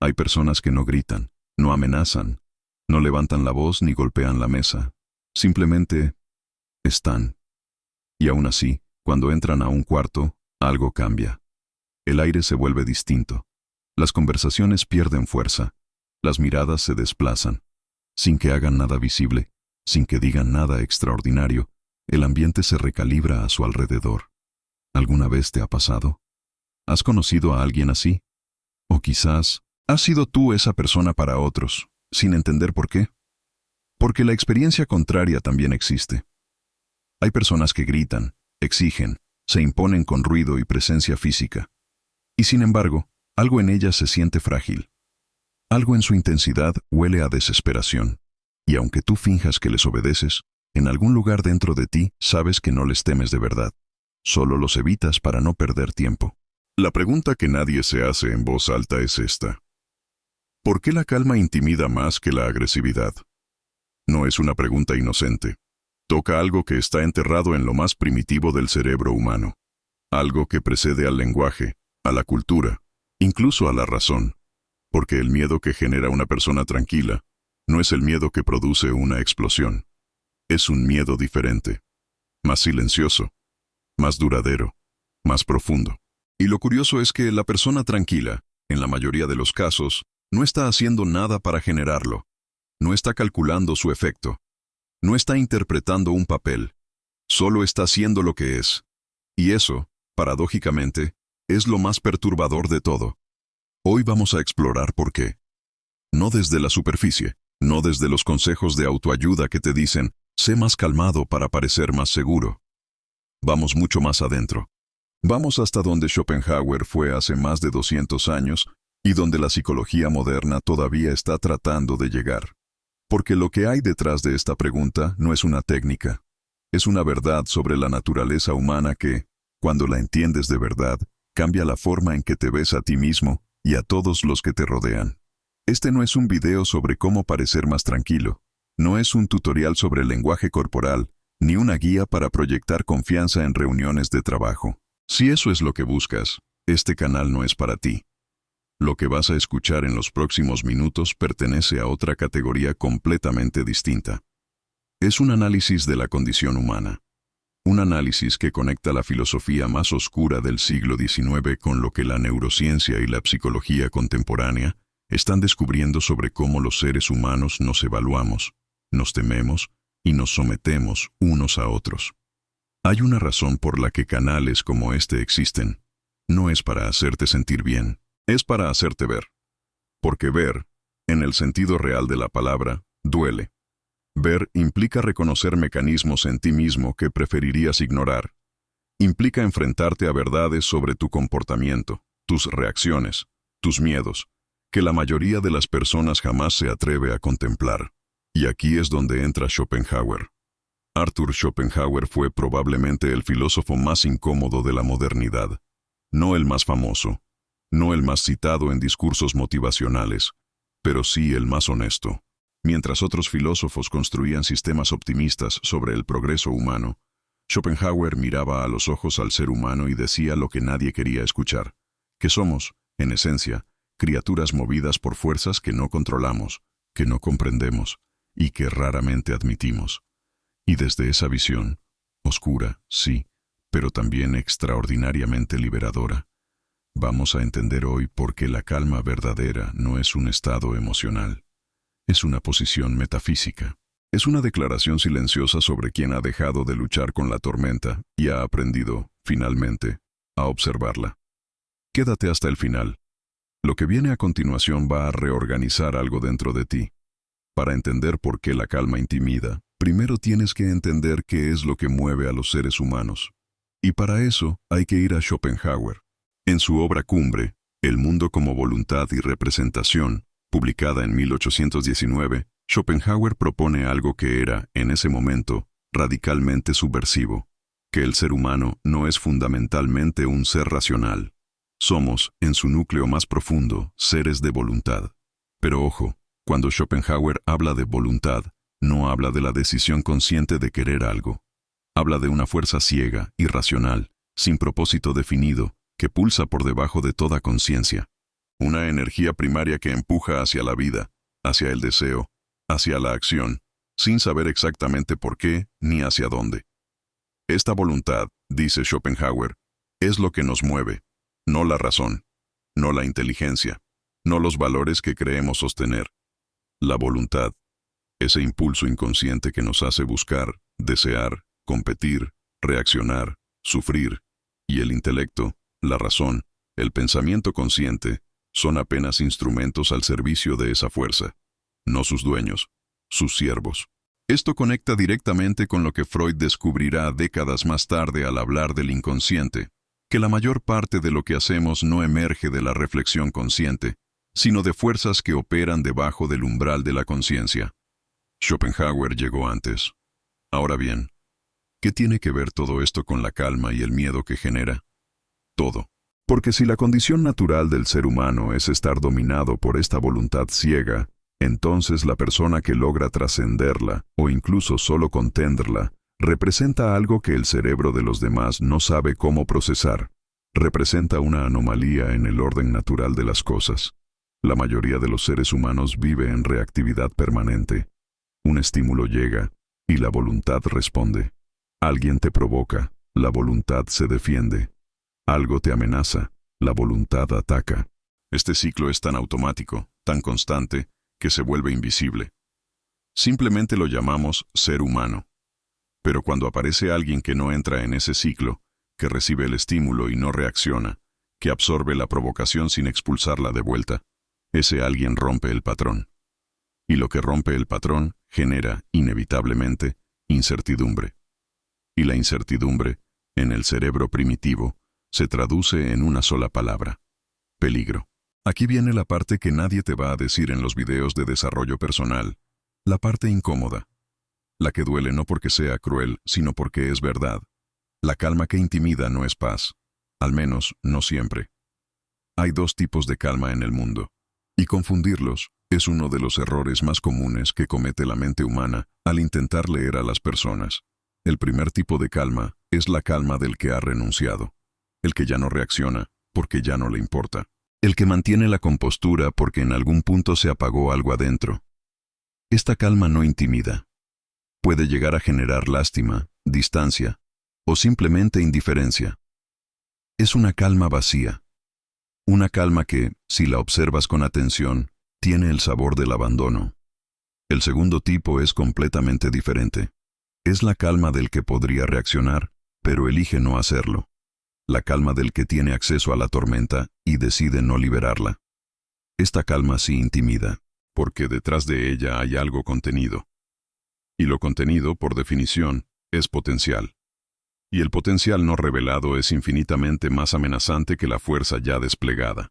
Hay personas que no gritan, no amenazan, no levantan la voz ni golpean la mesa. Simplemente están. Y aún así, cuando entran a un cuarto, algo cambia. El aire se vuelve distinto. Las conversaciones pierden fuerza. Las miradas se desplazan. Sin que hagan nada visible, sin que digan nada extraordinario, el ambiente se recalibra a su alrededor. ¿Alguna vez te ha pasado? ¿Has conocido a alguien así? O quizás has sido tú esa persona para otros, sin entender por qué. Porque la experiencia contraria también existe. Hay personas que gritan, exigen, se imponen con ruido y presencia física. Y sin embargo, algo en ellas se siente frágil. Algo en su intensidad huele a desesperación. Y aunque tú finjas que les obedeces, en algún lugar dentro de ti sabes que no les temes de verdad. Solo los evitas para no perder tiempo. La pregunta que nadie se hace en voz alta es esta. ¿Por qué la calma intimida más que la agresividad? No es una pregunta inocente. Toca algo que está enterrado en lo más primitivo del cerebro humano. Algo que precede al lenguaje, a la cultura, incluso a la razón. Porque el miedo que genera una persona tranquila no es el miedo que produce una explosión. Es un miedo diferente, más silencioso, más duradero, más profundo. Y lo curioso es que la persona tranquila, en la mayoría de los casos, no está haciendo nada para generarlo. No está calculando su efecto. No está interpretando un papel. Solo está haciendo lo que es. Y eso, paradójicamente, es lo más perturbador de todo. Hoy vamos a explorar por qué. No desde la superficie, no desde los consejos de autoayuda que te dicen, sé más calmado para parecer más seguro. Vamos mucho más adentro. Vamos hasta donde Schopenhauer fue hace más de 200 años y donde la psicología moderna todavía está tratando de llegar. Porque lo que hay detrás de esta pregunta no es una técnica. Es una verdad sobre la naturaleza humana que, cuando la entiendes de verdad, cambia la forma en que te ves a ti mismo y a todos los que te rodean. Este no es un video sobre cómo parecer más tranquilo. No es un tutorial sobre el lenguaje corporal, ni una guía para proyectar confianza en reuniones de trabajo. Si eso es lo que buscas, este canal no es para ti. Lo que vas a escuchar en los próximos minutos pertenece a otra categoría completamente distinta. Es un análisis de la condición humana. Un análisis que conecta la filosofía más oscura del siglo XIX con lo que la neurociencia y la psicología contemporánea están descubriendo sobre cómo los seres humanos nos evaluamos, nos tememos y nos sometemos unos a otros. Hay una razón por la que canales como este existen. No es para hacerte sentir bien, es para hacerte ver. Porque ver, en el sentido real de la palabra, duele. Ver implica reconocer mecanismos en ti mismo que preferirías ignorar. Implica enfrentarte a verdades sobre tu comportamiento, tus reacciones, tus miedos, que la mayoría de las personas jamás se atreve a contemplar. Y aquí es donde entra Schopenhauer. Arthur Schopenhauer fue probablemente el filósofo más incómodo de la modernidad. No el más famoso, no el más citado en discursos motivacionales, pero sí el más honesto. Mientras otros filósofos construían sistemas optimistas sobre el progreso humano, Schopenhauer miraba a los ojos al ser humano y decía lo que nadie quería escuchar, que somos, en esencia, criaturas movidas por fuerzas que no controlamos, que no comprendemos y que raramente admitimos. Y desde esa visión, oscura, sí, pero también extraordinariamente liberadora, vamos a entender hoy por qué la calma verdadera no es un estado emocional. Es una posición metafísica. Es una declaración silenciosa sobre quien ha dejado de luchar con la tormenta y ha aprendido, finalmente, a observarla. Quédate hasta el final. Lo que viene a continuación va a reorganizar algo dentro de ti. Para entender por qué la calma intimida, primero tienes que entender qué es lo que mueve a los seres humanos. Y para eso hay que ir a Schopenhauer. En su obra cumbre, El mundo como voluntad y representación, publicada en 1819, Schopenhauer propone algo que era, en ese momento, radicalmente subversivo, que el ser humano no es fundamentalmente un ser racional. Somos, en su núcleo más profundo, seres de voluntad. Pero ojo, cuando Schopenhauer habla de voluntad, no habla de la decisión consciente de querer algo. Habla de una fuerza ciega, irracional, sin propósito definido, que pulsa por debajo de toda conciencia. Una energía primaria que empuja hacia la vida, hacia el deseo, hacia la acción, sin saber exactamente por qué ni hacia dónde. Esta voluntad, dice Schopenhauer, es lo que nos mueve, no la razón, no la inteligencia, no los valores que creemos sostener. La voluntad, ese impulso inconsciente que nos hace buscar, desear, competir, reaccionar, sufrir, y el intelecto, la razón, el pensamiento consciente, son apenas instrumentos al servicio de esa fuerza, no sus dueños, sus siervos. Esto conecta directamente con lo que Freud descubrirá décadas más tarde al hablar del inconsciente, que la mayor parte de lo que hacemos no emerge de la reflexión consciente, sino de fuerzas que operan debajo del umbral de la conciencia. Schopenhauer llegó antes. Ahora bien, ¿qué tiene que ver todo esto con la calma y el miedo que genera? Todo. Porque si la condición natural del ser humano es estar dominado por esta voluntad ciega, entonces la persona que logra trascenderla, o incluso solo contenerla, representa algo que el cerebro de los demás no sabe cómo procesar. Representa una anomalía en el orden natural de las cosas. La mayoría de los seres humanos vive en reactividad permanente. Un estímulo llega, y la voluntad responde. Alguien te provoca, la voluntad se defiende. Algo te amenaza, la voluntad ataca. Este ciclo es tan automático, tan constante, que se vuelve invisible. Simplemente lo llamamos ser humano. Pero cuando aparece alguien que no entra en ese ciclo, que recibe el estímulo y no reacciona, que absorbe la provocación sin expulsarla de vuelta, ese alguien rompe el patrón. Y lo que rompe el patrón genera, inevitablemente, incertidumbre. Y la incertidumbre, en el cerebro primitivo, se traduce en una sola palabra: peligro. Aquí viene la parte que nadie te va a decir en los videos de desarrollo personal, la parte incómoda, la que duele no porque sea cruel, sino porque es verdad. La calma que intimida no es paz, al menos no siempre. Hay dos tipos de calma en el mundo, y confundirlos es uno de los errores más comunes que comete la mente humana al intentar leer a las personas. El primer tipo de calma es la calma del que ha renunciado, el que ya no reacciona porque ya no le importa, el que mantiene la compostura porque en algún punto se apagó algo adentro. Esta calma no intimida. Puede llegar a generar lástima, distancia o simplemente indiferencia. Es una calma vacía. Una calma que, si la observas con atención, tiene el sabor del abandono. El segundo tipo es completamente diferente. Es la calma del que podría reaccionar, pero elige no hacerlo. La calma del que tiene acceso a la tormenta y decide no liberarla. Esta calma sí intimida, porque detrás de ella hay algo contenido. Y lo contenido, por definición, es potencial. Y el potencial no revelado es infinitamente más amenazante que la fuerza ya desplegada.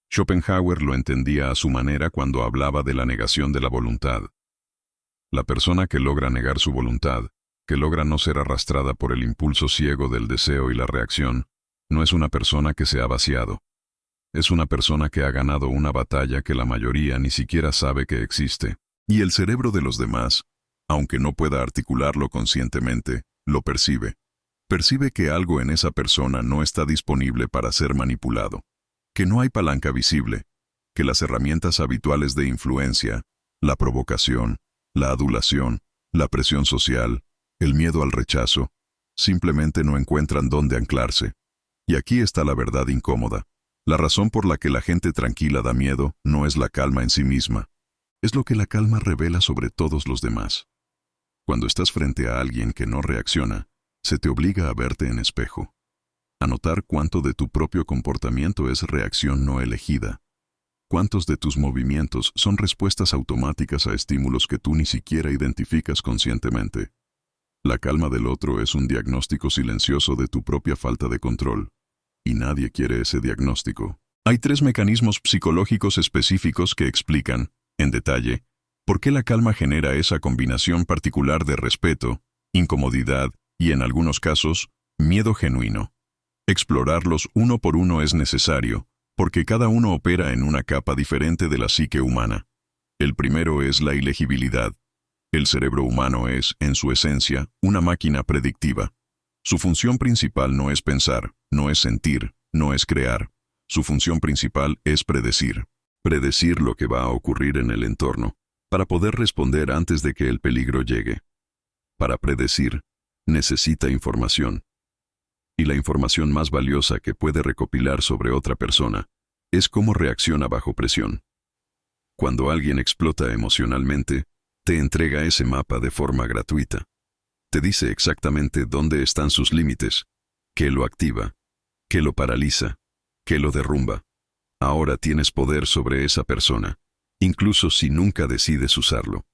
Schopenhauer lo entendía a su manera cuando hablaba de la negación de la voluntad. La persona que logra negar su voluntad, que logra no ser arrastrada por el impulso ciego del deseo y la reacción, no es una persona que se ha vaciado. Es una persona que ha ganado una batalla que la mayoría ni siquiera sabe que existe. Y el cerebro de los demás, aunque no pueda articularlo conscientemente, lo percibe. Percibe que algo en esa persona no está disponible para ser manipulado, que no hay palanca visible, que las herramientas habituales de influencia, la provocación, la adulación, la presión social, el miedo al rechazo, simplemente no encuentran dónde anclarse. Y aquí está la verdad incómoda. La razón por la que la gente tranquila da miedo no es la calma en sí misma. Es lo que la calma revela sobre todos los demás. Cuando estás frente a alguien que no reacciona, se te obliga a verte en espejo. A notar cuánto de tu propio comportamiento es reacción no elegida. Cuántos de tus movimientos son respuestas automáticas a estímulos que tú ni siquiera identificas conscientemente. La calma del otro es un diagnóstico silencioso de tu propia falta de control. Y nadie quiere ese diagnóstico. Hay 3 mecanismos psicológicos específicos que explican, en detalle, por qué la calma genera esa combinación particular de respeto, incomodidad y, en algunos casos, miedo genuino. Explorarlos uno por uno es necesario, porque cada uno opera en una capa diferente de la psique humana. El primero es la ilegibilidad. El cerebro humano es, en su esencia, una máquina predictiva. Su función principal no es pensar, no es sentir, no es crear. Su función principal es predecir lo que va a ocurrir en el entorno, para poder responder antes de que el peligro llegue. Para predecir, necesita información. Y la información más valiosa que puede recopilar sobre otra persona es cómo reacciona bajo presión. Cuando alguien explota emocionalmente, te entrega ese mapa de forma gratuita. Te dice exactamente dónde están sus límites, qué lo activa, qué lo paraliza, qué lo derrumba. Ahora tienes poder sobre esa persona, incluso si nunca decides usarlo.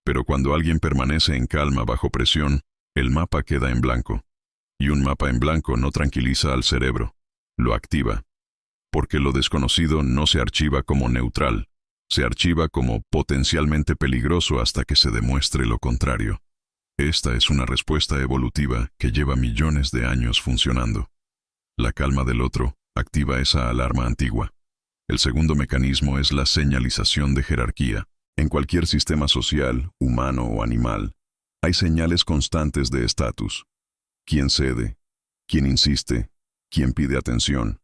Pero cuando alguien permanece en calma bajo presión, el mapa queda en blanco. Y un mapa en blanco no tranquiliza al cerebro, lo activa. Porque lo desconocido no se archiva como neutral, se archiva como potencialmente peligroso hasta que se demuestre lo contrario. Esta es una respuesta evolutiva que lleva millones de años funcionando. La calma del otro activa esa alarma antigua. El segundo mecanismo es la señalización de jerarquía. En cualquier sistema social, humano o animal, hay señales constantes de estatus. ¿Quién cede? ¿Quién insiste? ¿Quién pide atención?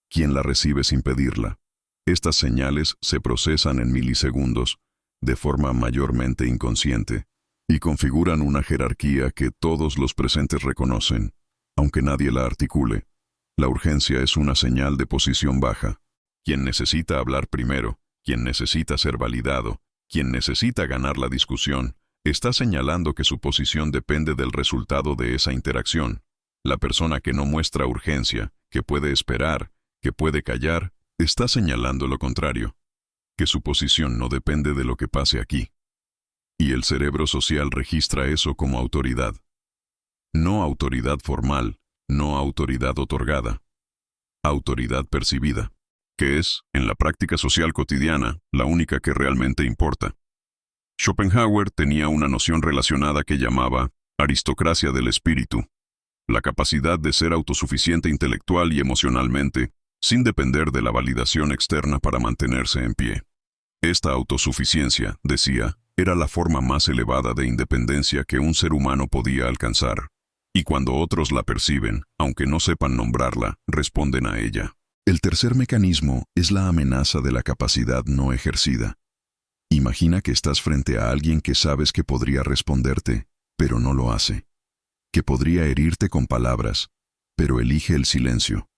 ¿Quién la recibe sin pedirla? Estas señales se procesan en milisegundos, de forma mayormente inconsciente, y configuran una jerarquía que todos los presentes reconocen, aunque nadie la articule. La urgencia es una señal de posición baja. Quien necesita hablar primero, quien necesita ser validado, quien necesita ganar la discusión, está señalando que su posición depende del resultado de esa interacción. La persona que no muestra urgencia, que puede esperar, que puede callar, está señalando lo contrario, que su posición no depende de lo que pase aquí. Y el cerebro social registra eso como autoridad. No autoridad formal, no autoridad otorgada. Autoridad percibida, que es, en la práctica social cotidiana, la única que realmente importa. Schopenhauer tenía una noción relacionada que llamaba aristocracia del espíritu, la capacidad de ser autosuficiente intelectual y emocionalmente, sin depender de la validación externa para mantenerse en pie. Esta autosuficiencia, decía, era la forma más elevada de independencia que un ser humano podía alcanzar. Y cuando otros la perciben, aunque no sepan nombrarla, responden a ella. El tercer mecanismo es la amenaza de la capacidad no ejercida. Imagina que estás frente a alguien que sabes que podría responderte, pero no lo hace. Que podría herirte con palabras, pero elige el silencio.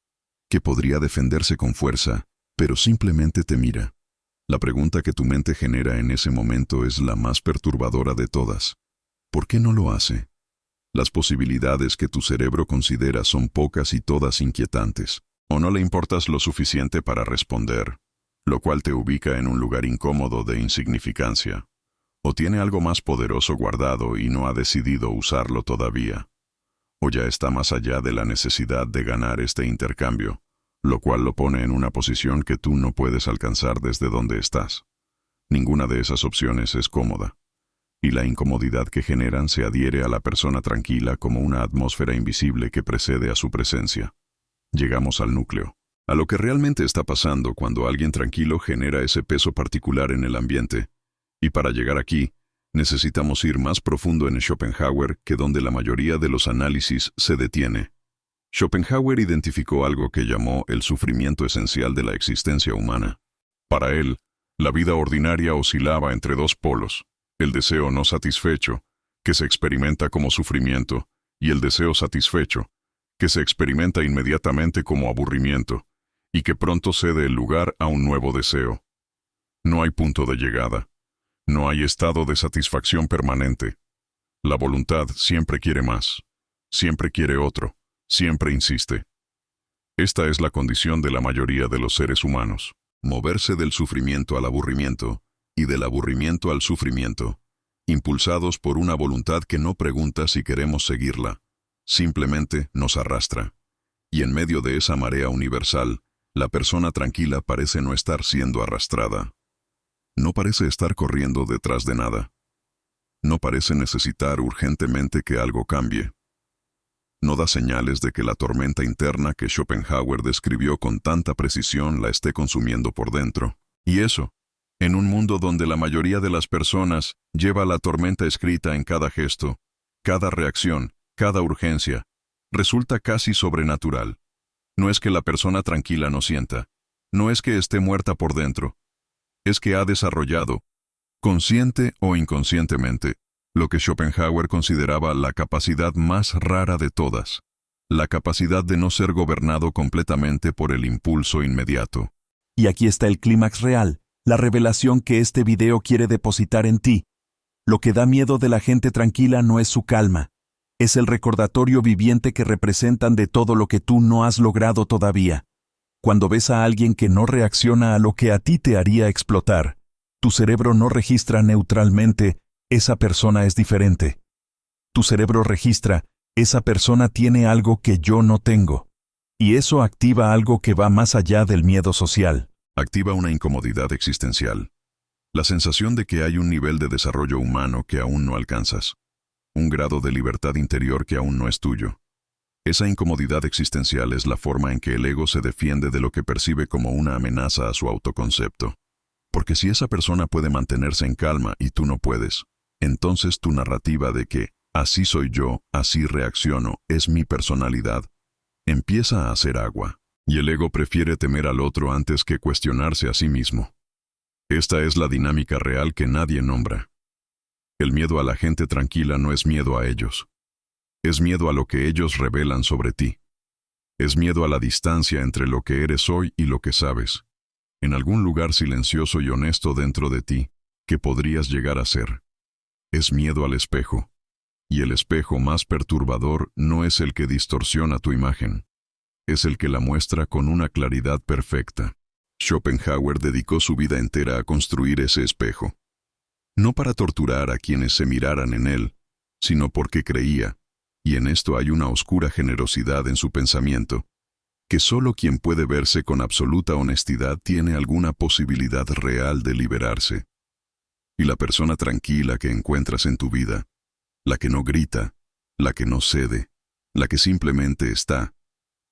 Que podría defenderse con fuerza, pero simplemente te mira. La pregunta que tu mente genera en ese momento es la más perturbadora de todas. ¿Por qué no lo hace? Las posibilidades que tu cerebro considera son pocas y todas inquietantes. O no le importas lo suficiente para responder, lo cual te ubica en un lugar incómodo de insignificancia. O tiene algo más poderoso guardado y no ha decidido usarlo todavía. O ya está más allá de la necesidad de ganar este intercambio, lo cual lo pone en una posición que tú no puedes alcanzar desde donde estás. Ninguna de esas opciones es cómoda. Y la incomodidad que generan se adhiere a la persona tranquila como una atmósfera invisible que precede a su presencia. Llegamos al núcleo, a lo que realmente está pasando cuando alguien tranquilo genera ese peso particular en el ambiente. Y para llegar aquí, necesitamos ir más profundo en Schopenhauer que donde la mayoría de los análisis se detiene. Schopenhauer identificó algo que llamó el sufrimiento esencial de la existencia humana. Para él, la vida ordinaria oscilaba entre dos polos. El deseo no satisfecho, que se experimenta como sufrimiento, y el deseo satisfecho, que se experimenta inmediatamente como aburrimiento, y que pronto cede el lugar a un nuevo deseo. No hay punto de llegada. No hay estado de satisfacción permanente. La voluntad siempre quiere más, siempre quiere otro, siempre insiste. Esta es la condición de la mayoría de los seres humanos. Moverse del sufrimiento al aburrimiento, y del aburrimiento al sufrimiento, impulsados por una voluntad que no pregunta si queremos seguirla, simplemente nos arrastra. Y en medio de esa marea universal, la persona tranquila parece no estar siendo arrastrada. No parece estar corriendo detrás de nada. No parece necesitar urgentemente que algo cambie. No da señales de que la tormenta interna que Schopenhauer describió con tanta precisión la esté consumiendo por dentro. Y eso, en un mundo donde la mayoría de las personas lleva la tormenta escrita en cada gesto, cada reacción, cada urgencia, resulta casi sobrenatural. No es que la persona tranquila no sienta, no es que esté muerta por dentro, es que ha desarrollado, consciente o inconscientemente, lo que Schopenhauer consideraba la capacidad más rara de todas, la capacidad de no ser gobernado completamente por el impulso inmediato. Y aquí está el clímax real, la revelación que este video quiere depositar en ti. Lo que da miedo de la gente tranquila no es su calma, es el recordatorio viviente que representan de todo lo que tú no has logrado todavía. Cuando ves a alguien que no reacciona a lo que a ti te haría explotar, tu cerebro no registra neutralmente, esa persona es diferente. Tu cerebro registra, esa persona tiene algo que yo no tengo. Y eso activa algo que va más allá del miedo social. Activa una incomodidad existencial. La sensación de que hay un nivel de desarrollo humano que aún no alcanzas. Un grado de libertad interior que aún no es tuyo. Esa incomodidad existencial es la forma en que el ego se defiende de lo que percibe como una amenaza a su autoconcepto. Porque si esa persona puede mantenerse en calma y tú no puedes, entonces tu narrativa de que así soy yo, así reacciono, es mi personalidad, empieza a hacer agua. Y el ego prefiere temer al otro antes que cuestionarse a sí mismo. Esta es la dinámica real que nadie nombra. El miedo a la gente tranquila no es miedo a ellos. Es miedo a lo que ellos revelan sobre ti. Es miedo a la distancia entre lo que eres hoy y lo que sabes. En algún lugar silencioso y honesto dentro de ti, que podrías llegar a ser. Es miedo al espejo. Y el espejo más perturbador no es el que distorsiona tu imagen. Es el que la muestra con una claridad perfecta. Schopenhauer dedicó su vida entera a construir ese espejo. No para torturar a quienes se miraran en él, sino porque creía, y en esto hay una oscura generosidad en su pensamiento, que solo quien puede verse con absoluta honestidad tiene alguna posibilidad real de liberarse. Y la persona tranquila que encuentras en tu vida, la que no grita, la que no cede, la que simplemente está,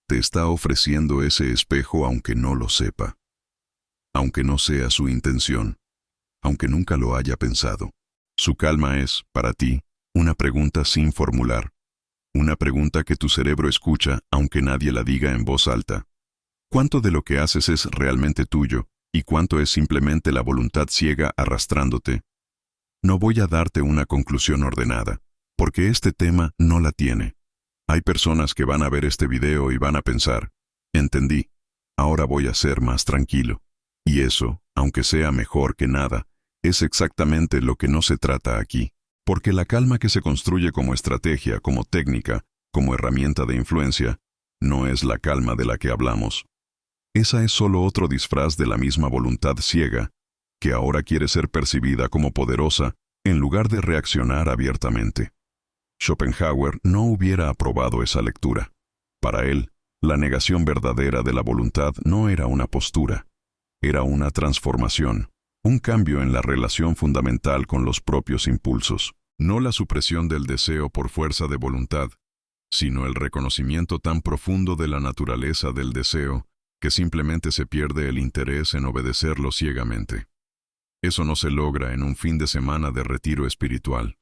te está ofreciendo ese espejo aunque no lo sepa. Aunque no sea su intención, aunque nunca lo haya pensado. Su calma es, para ti, una pregunta sin formular. Una pregunta que tu cerebro escucha aunque nadie la diga en voz alta. ¿Cuánto de lo que haces es realmente tuyo y cuánto es simplemente la voluntad ciega arrastrándote? No voy a darte una conclusión ordenada, porque este tema no la tiene. Hay personas que van a ver este video y van a pensar, entendí, ahora voy a ser más tranquilo. Y eso, aunque sea mejor que nada, es exactamente lo que no se trata aquí. Porque la calma que se construye como estrategia, como técnica, como herramienta de influencia, no es la calma de la que hablamos. Esa es solo otro disfraz de la misma voluntad ciega, que ahora quiere ser percibida como poderosa, en lugar de reaccionar abiertamente. Schopenhauer no hubiera aprobado esa lectura. Para él, la negación verdadera de la voluntad no era una postura. Era una transformación, un cambio en la relación fundamental con los propios impulsos. No la supresión del deseo por fuerza de voluntad, sino el reconocimiento tan profundo de la naturaleza del deseo que simplemente se pierde el interés en obedecerlo ciegamente. Eso no se logra en un fin de semana de retiro espiritual.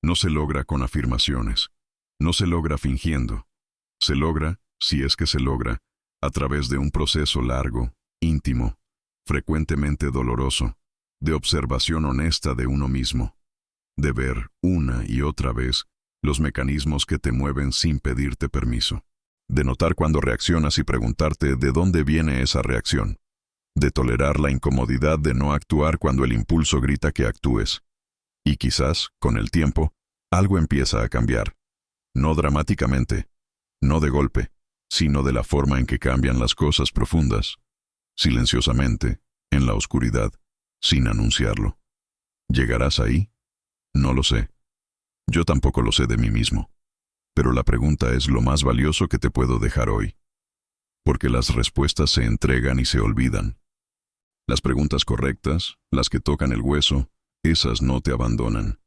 No se logra con afirmaciones. No se logra fingiendo. Se logra, si es que se logra, a través de un proceso largo, íntimo, frecuentemente doloroso, de observación honesta de uno mismo, de ver una y otra vez los mecanismos que te mueven sin pedirte permiso, de notar cuando reaccionas y preguntarte de dónde viene esa reacción, de tolerar la incomodidad de no actuar cuando el impulso grita que actúes. Y quizás, con el tiempo, algo empieza a cambiar. No dramáticamente, no de golpe, sino de la forma en que cambian las cosas profundas, silenciosamente, en la oscuridad, sin anunciarlo. ¿Llegarás ahí? No lo sé. Yo tampoco lo sé de mí mismo. Pero la pregunta es lo más valioso que te puedo dejar hoy. Porque las respuestas se entregan y se olvidan. Las preguntas correctas, las que tocan el hueso, esas no te abandonan.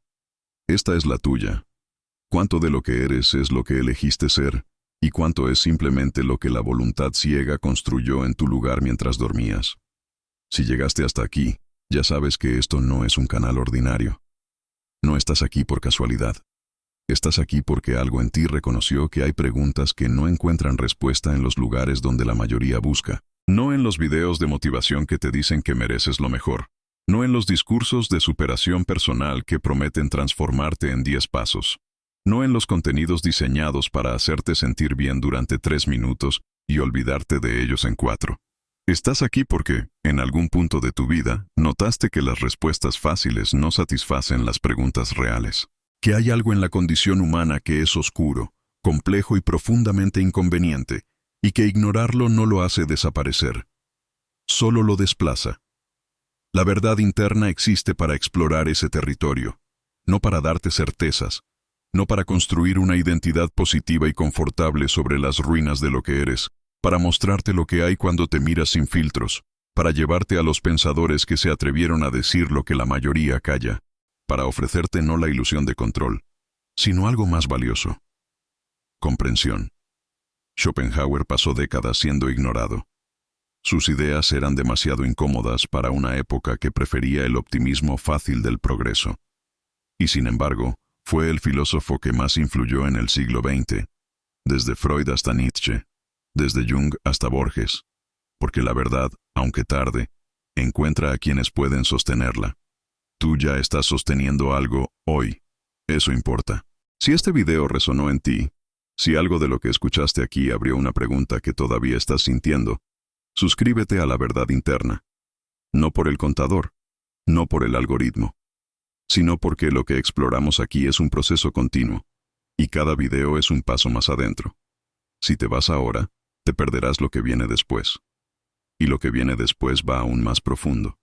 Esta es la tuya. ¿Cuánto de lo que eres es lo que elegiste ser? ¿Y cuánto es simplemente lo que la voluntad ciega construyó en tu lugar mientras dormías? Si llegaste hasta aquí, ya sabes que esto no es un canal ordinario. No estás aquí por casualidad. Estás aquí porque algo en ti reconoció que hay preguntas que no encuentran respuesta en los lugares donde la mayoría busca. No en los videos de motivación que te dicen que mereces lo mejor. No en los discursos de superación personal que prometen transformarte en 10 pasos. No en los contenidos diseñados para hacerte sentir bien durante 3 minutos y olvidarte de ellos en 4. Estás aquí porque, en algún punto de tu vida, notaste que las respuestas fáciles no satisfacen las preguntas reales. Que hay algo en la condición humana que es oscuro, complejo y profundamente inconveniente, y que ignorarlo no lo hace desaparecer. Solo lo desplaza. La verdad interna existe para explorar ese territorio, no para darte certezas, no para construir una identidad positiva y confortable sobre las ruinas de lo que eres, para mostrarte lo que hay cuando te miras sin filtros, para llevarte a los pensadores que se atrevieron a decir lo que la mayoría calla, para ofrecerte no la ilusión de control, sino algo más valioso: comprensión. Schopenhauer pasó décadas siendo ignorado. Sus ideas eran demasiado incómodas para una época que prefería el optimismo fácil del progreso. Y sin embargo, fue el filósofo que más influyó en el siglo XX, desde Freud hasta Nietzsche, desde Jung hasta Borges, porque la verdad, aunque tarde, encuentra a quienes pueden sostenerla. Tú ya estás sosteniendo algo hoy. Eso importa. Si este video resonó en ti, si algo de lo que escuchaste aquí abrió una pregunta que todavía estás sintiendo, suscríbete a La Verdad Interna. No por el contador, no por el algoritmo, sino porque lo que exploramos aquí es un proceso continuo, y cada video es un paso más adentro. Si te vas ahora, te perderás lo que viene después. Y lo que viene después va aún más profundo.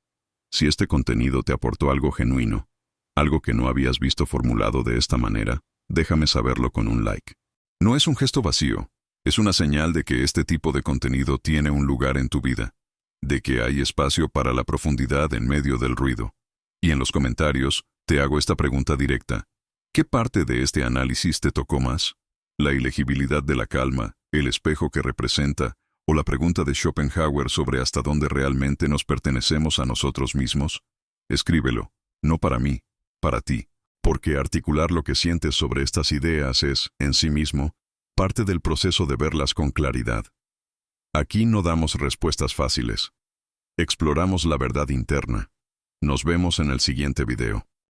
Si este contenido te aportó algo genuino, algo que no habías visto formulado de esta manera, déjame saberlo con un like. No es un gesto vacío, es una señal de que este tipo de contenido tiene un lugar en tu vida, de que hay espacio para la profundidad en medio del ruido. Y en los comentarios, te hago esta pregunta directa: ¿qué parte de este análisis te tocó más? ¿La ilegibilidad de la calma, el espejo que representa, o la pregunta de Schopenhauer sobre hasta dónde realmente nos pertenecemos a nosotros mismos? Escríbelo, no para mí, para ti, porque articular lo que sientes sobre estas ideas es, en sí mismo, parte del proceso de verlas con claridad. Aquí no damos respuestas fáciles. Exploramos la verdad interna. Nos vemos en el siguiente video.